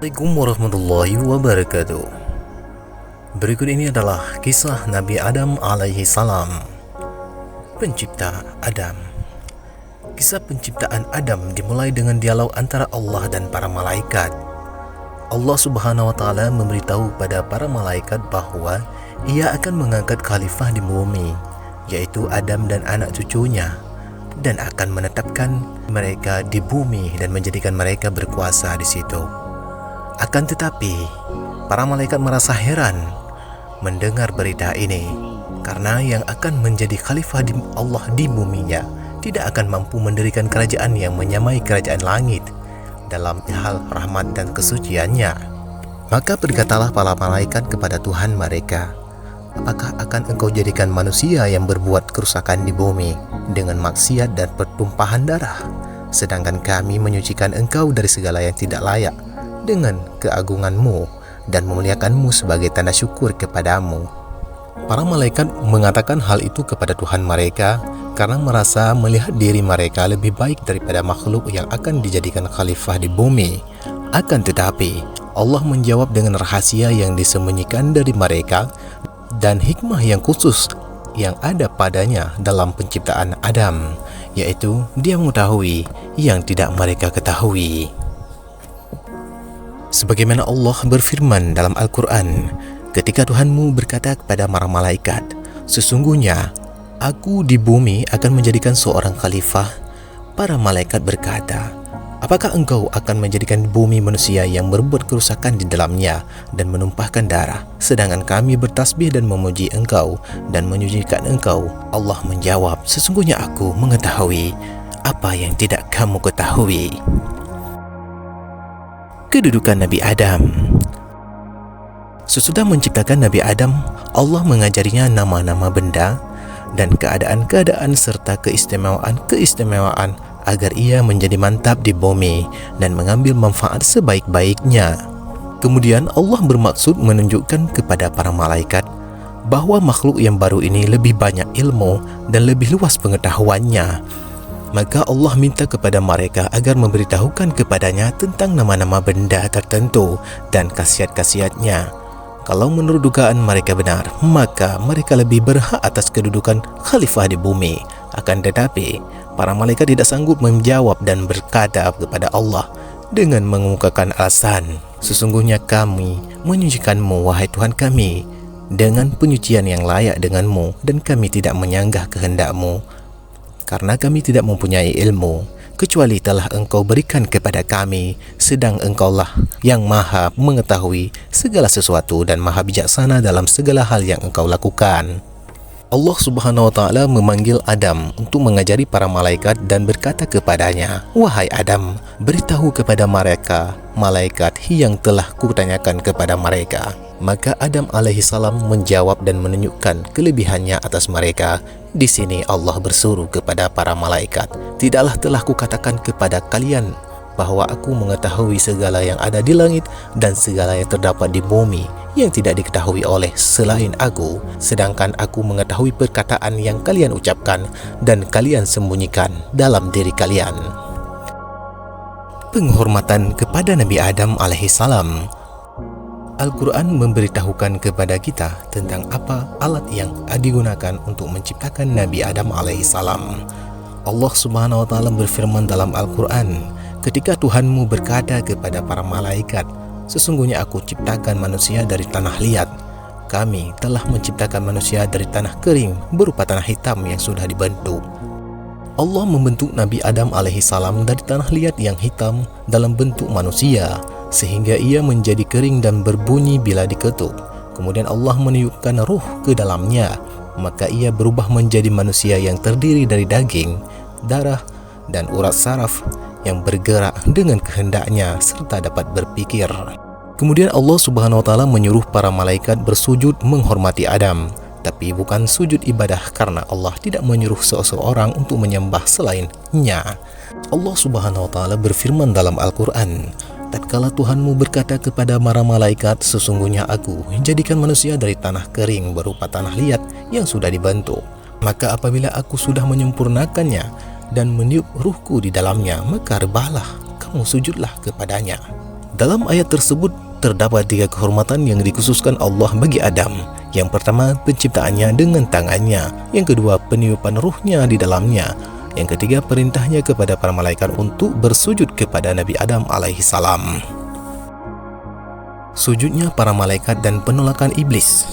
Assalamualaikum warahmatullahi wabarakatuh. Berikut ini adalah kisah Nabi Adam alaihi salam. Pencipta Adam. Kisah penciptaan Adam dimulai dengan dialog antara Allah dan para malaikat. Allah Subhanahu wa taala memberitahu pada para malaikat bahwa Ia akan mengangkat khalifah di bumi, yaitu Adam dan anak cucunya, dan akan menetapkan mereka di bumi dan menjadikan mereka berkuasa di situ. Akan tetapi, para malaikat merasa heran mendengar berita ini, karena yang akan menjadi khalifah Allah di buminya tidak akan mampu mendirikan kerajaan yang menyamai kerajaan langit dalam hal rahmat dan kesuciannya. Maka berkatalah para malaikat kepada Tuhan mereka, apakah akan engkau jadikan manusia yang berbuat kerusakan di bumi dengan maksiat dan pertumpahan darah, sedangkan kami menyucikan engkau dari segala yang tidak layak dengan keagunganmu dan memuliakanmu sebagai tanda syukur kepadamu. Para malaikat mengatakan hal itu kepada Tuhan mereka karena merasa melihat diri mereka lebih baik daripada makhluk yang akan dijadikan khalifah di bumi. Akan tetapi, Allah menjawab dengan rahasia yang disembunyikan dari mereka dan hikmah yang khusus yang ada padanya dalam penciptaan Adam, yaitu Dia mengetahui yang tidak mereka ketahui. Sebagaimana Allah berfirman dalam Al-Quran, ketika Tuhanmu berkata kepada para malaikat, sesungguhnya aku di bumi akan menjadikan seorang khalifah. Para malaikat berkata, apakah engkau akan menjadikan bumi manusia yang berbuat kerusakan di dalamnya dan menumpahkan darah, sedangkan kami bertasbih dan memuji engkau dan menyucikan engkau? Allah menjawab, sesungguhnya aku mengetahui apa yang tidak kamu ketahui. Kedudukan Nabi Adam. Sesudah menciptakan Nabi Adam, Allah mengajarinya nama-nama benda dan keadaan-keadaan serta keistimewaan-keistimewaan agar ia menjadi mantap di bumi dan mengambil manfaat sebaik-baiknya. Kemudian Allah bermaksud menunjukkan kepada para malaikat bahwa makhluk yang baru ini lebih banyak ilmu dan lebih luas pengetahuannya. Maka Allah minta kepada mereka agar memberitahukan kepadanya tentang nama-nama benda tertentu dan khasiat-khasiatnya. Kalau menurut dugaan mereka benar, maka mereka lebih berhak atas kedudukan khalifah di bumi. Akan tetapi, para malaikat tidak sanggup menjawab dan berkata kepada Allah dengan mengemukakan alasan, sesungguhnya kami menyucikanmu, wahai Tuhan kami, dengan penyucian yang layak denganmu, dan kami tidak menyanggah kehendakmu, karena kami tidak mempunyai ilmu kecuali telah engkau berikan kepada kami, sedang engkaulah yang maha mengetahui segala sesuatu dan maha bijaksana dalam segala hal yang engkau lakukan. Allah Subhanahu wa taala memanggil Adam untuk mengajari para malaikat dan berkata kepadanya, wahai Adam, beritahu kepada mereka malaikat yang telah kutanyakan kepada mereka. Maka Adam alaihi salam menjawab dan menunjukkan kelebihannya atas mereka. Di sini Allah bersuruh kepada para malaikat, tidaklah telah kukatakan kepada kalian bahwa aku mengetahui segala yang ada di langit dan segala yang terdapat di bumi yang tidak diketahui oleh selain aku, sedangkan aku mengetahui perkataan yang kalian ucapkan dan kalian sembunyikan dalam diri kalian. Penghormatan kepada Nabi Adam alaihi salam. Al-Quran memberitahukan kepada kita tentang apa alat yang digunakan untuk menciptakan Nabi Adam alaihi salam. Allah Subhanahu wa taala berfirman dalam Al-Quran, ketika Tuhanmu berkata kepada para malaikat, sesungguhnya aku ciptakan manusia dari tanah liat. Kami telah menciptakan manusia dari tanah kering berupa tanah hitam yang sudah dibentuk. Allah membentuk Nabi Adam alaihi salam dari tanah liat yang hitam dalam bentuk manusia, sehingga ia menjadi kering dan berbunyi bila diketuk. Kemudian Allah meniupkan ruh ke dalamnya, maka ia berubah menjadi manusia yang terdiri dari daging, darah, dan urat saraf yang bergerak dengan kehendaknya serta dapat berpikir. Kemudian Allah Subhanahu wa taala menyuruh para malaikat bersujud menghormati Adam, tapi bukan sujud ibadah karena Allah tidak menyuruh seseorang untuk menyembah selainnya. Allah Subhanahu wa taala berfirman dalam Al-Quran, tatkala Tuhanmu berkata kepada para malaikat, sesungguhnya aku jadikan manusia dari tanah kering berupa tanah liat yang sudah dibentuk. Maka apabila aku sudah menyempurnakannya dan meniup ruhku di dalamnya, maka rebahlah, kamu sujudlah kepadanya. Dalam ayat tersebut terdapat 3 kehormatan yang dikhususkan Allah bagi Adam. Yang pertama, penciptaannya dengan tangannya. Yang kedua, peniupan ruhnya di dalamnya. Yang ketiga, perintahnya kepada para malaikat untuk bersujud kepada Nabi Adam alaihi salam. Sujudnya para malaikat dan penolakan iblis.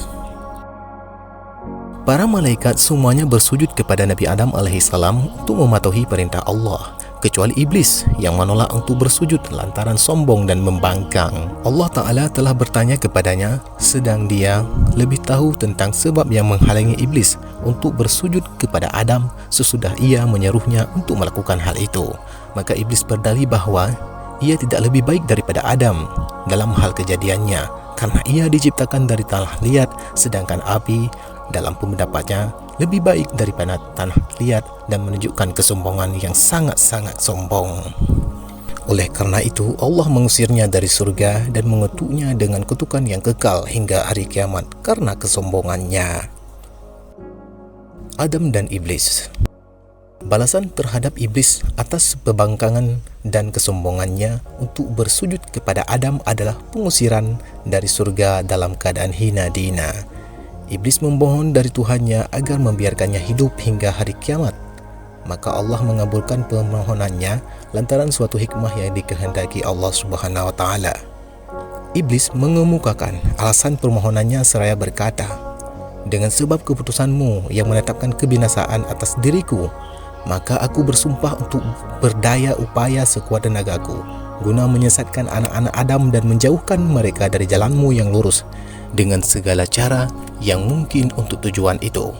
Para malaikat semuanya bersujud kepada Nabi Adam alaihi salam untuk mematuhi perintah Allah, kecuali iblis yang menolak untuk bersujud lantaran sombong dan membangkang. Allah Ta'ala telah bertanya kepadanya, sedang dia lebih tahu tentang sebab yang menghalangi iblis untuk bersujud kepada Adam sesudah ia menyeruhnya untuk melakukan hal itu. Maka iblis berdalih bahawa ia tidak lebih baik daripada Adam dalam hal kejadiannya, karena ia diciptakan dari tanah liat, sedangkan api dalam pendapatnya lebih baik daripada tanah liat dan menunjukkan kesombongan yang sangat-sangat sombong. Oleh karena itu, Allah mengusirnya dari surga dan mengutuknya dengan kutukan yang kekal hingga hari kiamat karena kesombongannya. Adam dan Iblis. Balasan terhadap iblis atas pembangkangan dan kesombongannya untuk bersujud kepada Adam adalah pengusiran dari surga dalam keadaan hina dina. Iblis memohon dari Tuhannya agar membiarkannya hidup hingga hari kiamat. Maka Allah mengabulkan permohonannya lantaran suatu hikmah yang dikehendaki Allah Subhanahu wa taala. Iblis mengemukakan alasan permohonannya seraya berkata, "Dengan sebab keputusanmu yang menetapkan kebinasaan atas diriku, maka aku bersumpah untuk berdaya upaya sekuat tenagaku guna menyesatkan anak-anak Adam dan menjauhkan mereka dari jalanmu yang lurus dengan segala cara yang mungkin untuk tujuan itu.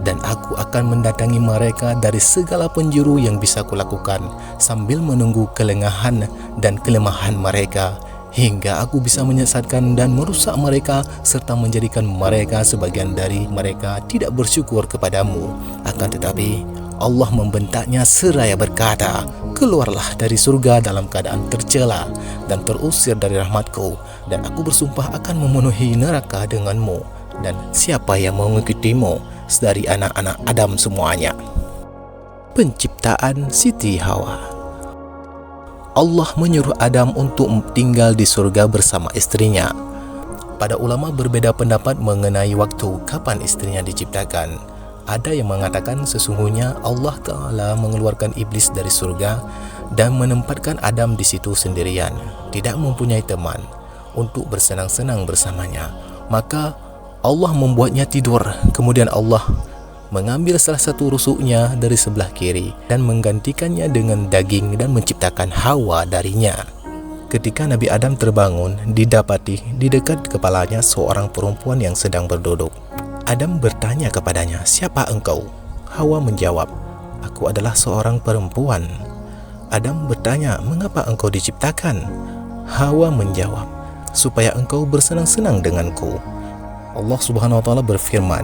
Dan aku akan mendatangi mereka dari segala penjuru yang bisa kulakukan sambil menunggu kelengahan dan kelemahan mereka hingga aku bisa menyesatkan dan merusak mereka serta menjadikan mereka sebagian dari mereka tidak bersyukur kepadamu. Akan tetapi Allah membentaknya seraya berkata, keluarlah dari surga dalam keadaan tercela dan terusir dari rahmatku, dan aku bersumpah akan memenuhi neraka denganmu dan siapa yang mengikutimu dari anak-anak Adam semuanya." Penciptaan Siti Hawa. Allah menyuruh Adam untuk tinggal di surga bersama istrinya. Para ulama berbeda pendapat mengenai waktu kapan istrinya diciptakan. Ada yang mengatakan sesungguhnya Allah Ta'ala mengeluarkan iblis dari surga dan menempatkan Adam di situ sendirian, tidak mempunyai teman untuk bersenang-senang bersamanya. Maka Allah membuatnya tidur. Kemudian Allah mengambil salah satu rusuknya dari sebelah kiri dan menggantikannya dengan daging dan menciptakan Hawa darinya. Ketika Nabi Adam terbangun, didapati di dekat kepalanya seorang perempuan yang sedang berduduk. Adam bertanya kepadanya, "Siapa engkau?" Hawa menjawab, "Aku adalah seorang perempuan." Adam bertanya, "Mengapa engkau diciptakan?" Hawa menjawab, "Supaya engkau bersenang-senang denganku." Allah Subhanahu wa taala berfirman,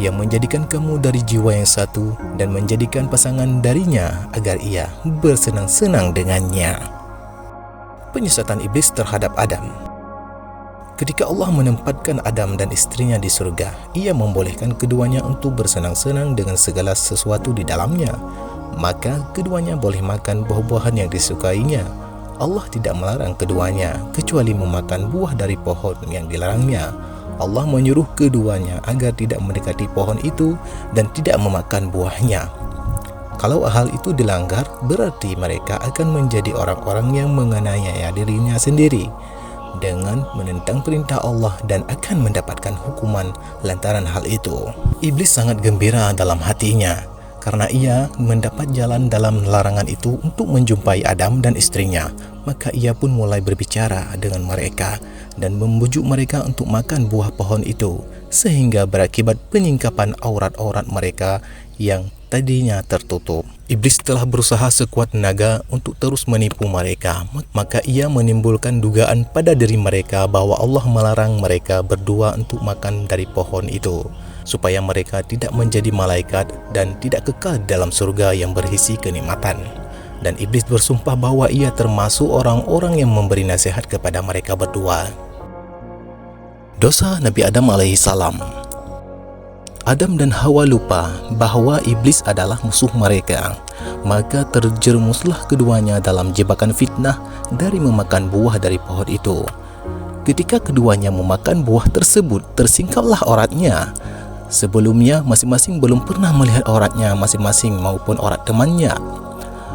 "Yang menjadikan kamu dari jiwa yang satu dan menjadikan pasangan darinya agar ia bersenang-senang dengannya." Penyesatan iblis terhadap Adam. Ketika Allah menempatkan Adam dan istrinya di surga, ia membolehkan keduanya untuk bersenang-senang dengan segala sesuatu di dalamnya. Maka keduanya boleh makan buah-buahan yang disukainya. Allah tidak melarang keduanya kecuali memakan buah dari pohon yang dilarangnya. Allah menyuruh keduanya agar tidak mendekati pohon itu dan tidak memakan buahnya. Kalau hal itu dilanggar, berarti mereka akan menjadi orang-orang yang menganiaya dirinya sendiri dengan menentang perintah Allah dan akan mendapatkan hukuman lantaran hal itu. Iblis sangat gembira dalam hatinya karena ia mendapat jalan dalam larangan itu untuk menjumpai Adam dan istrinya. Maka ia pun mulai berbicara dengan mereka dan membujuk mereka untuk makan buah pohon itu, sehingga berakibat penyingkapan aurat-aurat mereka yang tadinya tertutup. Iblis telah berusaha sekuat tenaga untuk terus menipu mereka. Maka ia menimbulkan dugaan pada diri mereka bahwa Allah melarang mereka berdua untuk makan dari pohon itu, supaya mereka tidak menjadi malaikat dan tidak kekal dalam surga yang berisi kenikmatan. Dan iblis bersumpah bahwa ia termasuk orang-orang yang memberi nasihat kepada mereka berdua. Dosa Nabi Adam alaihi salam. Adam dan Hawa lupa bahawa iblis adalah musuh mereka. Maka terjerumuslah keduanya dalam jebakan fitnah dari memakan buah dari pohon itu. Ketika keduanya memakan buah tersebut, tersingkaplah auratnya. Sebelumnya masing-masing belum pernah melihat auratnya masing-masing maupun aurat temannya.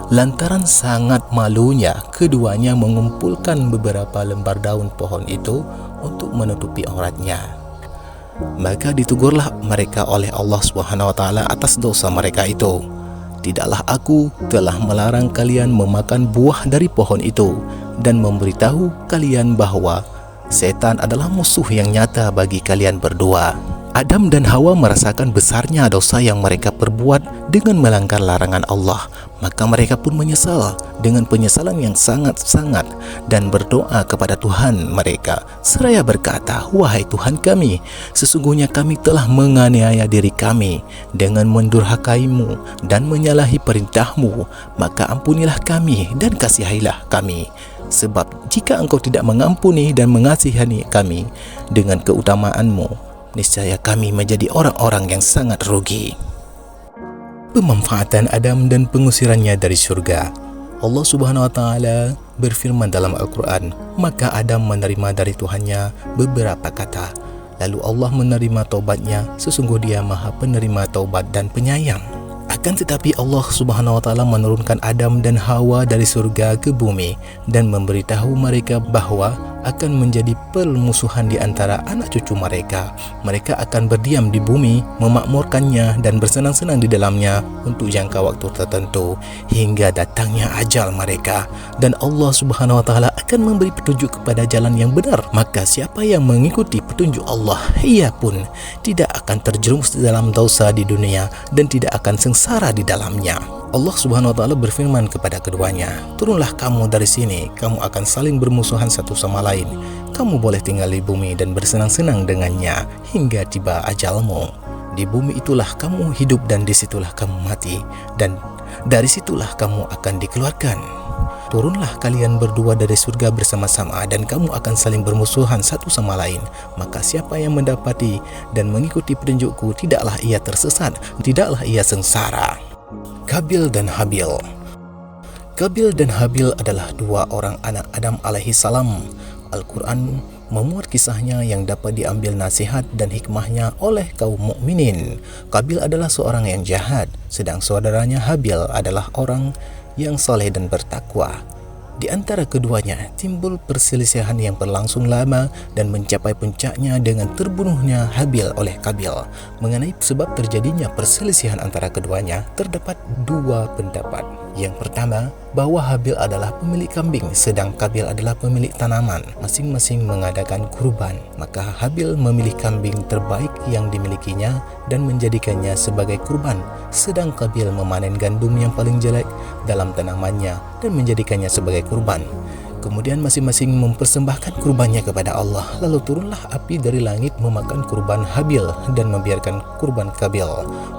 Lantaran sangat malunya, keduanya mengumpulkan beberapa lembar daun pohon itu untuk menutupi auratnya. Maka ditugurlah mereka oleh Allah SWT atas dosa mereka itu. Tidaklah aku telah melarang kalian memakan buah dari pohon itu dan memberitahu kalian bahawa setan adalah musuh yang nyata bagi kalian berdua. Adam dan Hawa merasakan besarnya dosa yang mereka perbuat dengan melanggar larangan Allah. Maka mereka pun menyesal dengan penyesalan yang sangat-sangat dan berdoa kepada Tuhan mereka seraya berkata, "Wahai Tuhan kami, sesungguhnya kami telah menganiaya diri kami dengan mendurhakaimu dan menyalahi perintahmu. Maka ampunilah kami dan kasihilah kami. Sebab jika engkau tidak mengampuni dan mengasihani kami dengan keutamaanmu, niscaya kami menjadi orang-orang yang sangat rugi." Pemanfaatan Adam dan pengusirannya dari syurga. Allah Subhanahu wa taala berfirman dalam Al-Quran, maka Adam menerima dari Tuhannya beberapa kata. Lalu Allah menerima taubatnya, sesungguh Dia Maha Penerima taubat dan penyayang. Akan tetapi Allah Subhanahu wa taala menurunkan Adam dan Hawa dari surga ke bumi dan memberitahu mereka bahawa akan menjadi permusuhan di antara anak cucu mereka. Mereka akan berdiam di bumi, memakmurkannya dan bersenang-senang di dalamnya untuk jangka waktu tertentu hingga datangnya ajal mereka, dan Allah Subhanahu wa taala akan memberi petunjuk kepada jalan yang benar. Maka siapa yang mengikuti petunjuk Allah, ia pun tidak akan terjerumus dalam dosa di dunia dan tidak akan sengsara di dalamnya. Allah Subhanahu wa taala berfirman kepada keduanya, "Turunlah kamu dari sini, kamu akan saling bermusuhan satu sama lain. Kamu boleh tinggal di bumi dan bersenang-senang dengannya hingga tiba ajalmu. Di bumi itulah kamu hidup dan di situlah kamu mati, dan dari situlah kamu akan dikeluarkan. Turunlah kalian berdua dari surga bersama-sama dan kamu akan saling bermusuhan satu sama lain. Maka siapa yang mendapati dan mengikuti petunjukku, tidaklah ia tersesat, tidaklah ia sengsara." Qabil dan Habil. Qabil dan Habil adalah dua orang anak Adam alaihi salam. Al-Quran memuat kisahnya yang dapat diambil nasihat dan hikmahnya oleh kaum mukminin. Qabil adalah seorang yang jahat, sedang saudaranya Habil adalah orang yang soleh dan bertakwa. Di antara keduanya timbul perselisihan yang berlangsung lama dan mencapai puncaknya dengan terbunuhnya Habil oleh Qabil. Mengenai sebab terjadinya perselisihan antara keduanya, terdapat dua pendapat. Yang pertama, bahawa Habil adalah pemilik kambing sedang Qabil adalah pemilik tanaman. Masing-masing mengadakan kurban. Maka Habil memilih kambing terbaik yang dimilikinya dan menjadikannya sebagai kurban, sedang Qabil memanen gandum yang paling jelek dalam tanamannya dan menjadikannya sebagai kurban. Kemudian masing-masing mempersembahkan kurbannya kepada Allah. Lalu turunlah api dari langit memakan kurban Habil dan membiarkan kurban Qabil.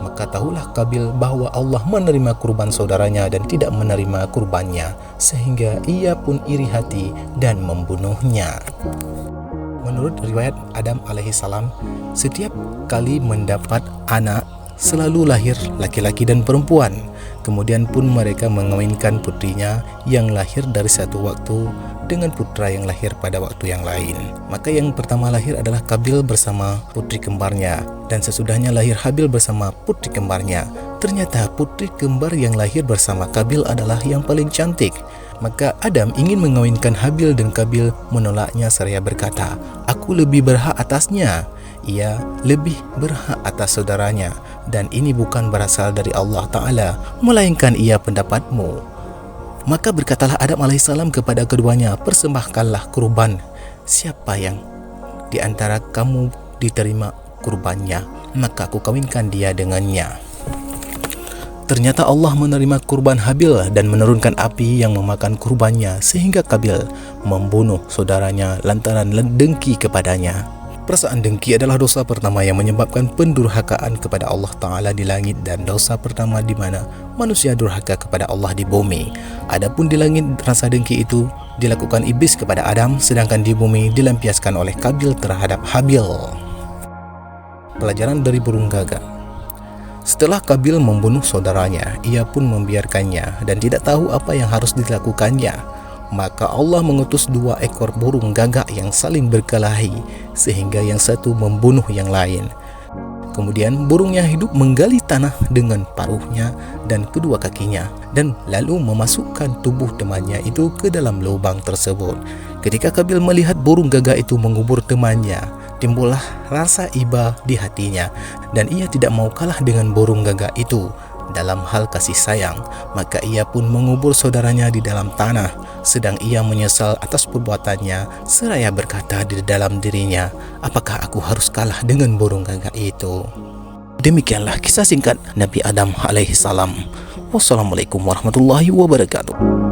Maka tahulah Qabil bahawa Allah menerima kurban saudaranya dan tidak menerima kurbannya, sehingga ia pun iri hati dan membunuhnya. Menurut riwayat Adam alaihi salam, setiap kali mendapat anak selalu lahir laki-laki dan perempuan. Kemudian pun mereka mengawinkan putrinya yang lahir dari satu waktu dengan putra yang lahir pada waktu yang lain. Maka yang pertama lahir adalah Qabil bersama putri kembarnya, dan sesudahnya lahir Habil bersama putri kembarnya. Ternyata putri kembar yang lahir bersama Qabil adalah yang paling cantik. Maka Adam ingin mengawinkan Habil dan Qabil menolaknya seraya berkata, "Aku lebih berhak atasnya. Ia lebih berhak atas saudaranya, dan ini bukan berasal dari Allah Ta'ala, melainkan ia pendapatmu." Maka berkatalah Adam AS kepada keduanya, "Persembahkanlah kurban. Siapa yang di antara kamu diterima kurbannya, maka aku kawinkan dia dengannya." Ternyata Allah menerima kurban Habil dan menurunkan api yang memakan kurbannya, sehingga Qabil membunuh saudaranya lantaran dengki kepadanya. Perasaan dengki adalah dosa pertama yang menyebabkan pendurhakaan kepada Allah Ta'ala di langit, dan dosa pertama di mana manusia durhaka kepada Allah di bumi. Adapun di langit, rasa dengki itu dilakukan iblis kepada Adam, sedangkan di bumi dilampiaskan oleh Qabil terhadap Habil. pelajaran dari burung gagak. Setelah Kabil membunuh saudaranya, ia pun membiarkannya dan tidak tahu apa yang harus dilakukannya. Maka Allah mengutus 2 ekor burung gagak yang saling berkelahi sehingga yang satu membunuh yang lain. Kemudian burung yang hidup menggali tanah dengan paruhnya dan kedua kakinya dan lalu memasukkan tubuh temannya itu ke dalam lubang tersebut. Ketika Kabil melihat burung gagak itu mengubur temannya, timbullah rasa iba di hatinya dan ia tidak mau kalah dengan burung gagak itu dalam hal kasih sayang. Maka ia pun mengubur saudaranya di dalam tanah, sedang ia menyesal atas perbuatannya seraya berkata di dalam dirinya, apakah aku harus kalah dengan burung gagak itu? Demikianlah kisah singkat Nabi Adam alaihissalam. Wassalamualaikum warahmatullahi wabarakatuh.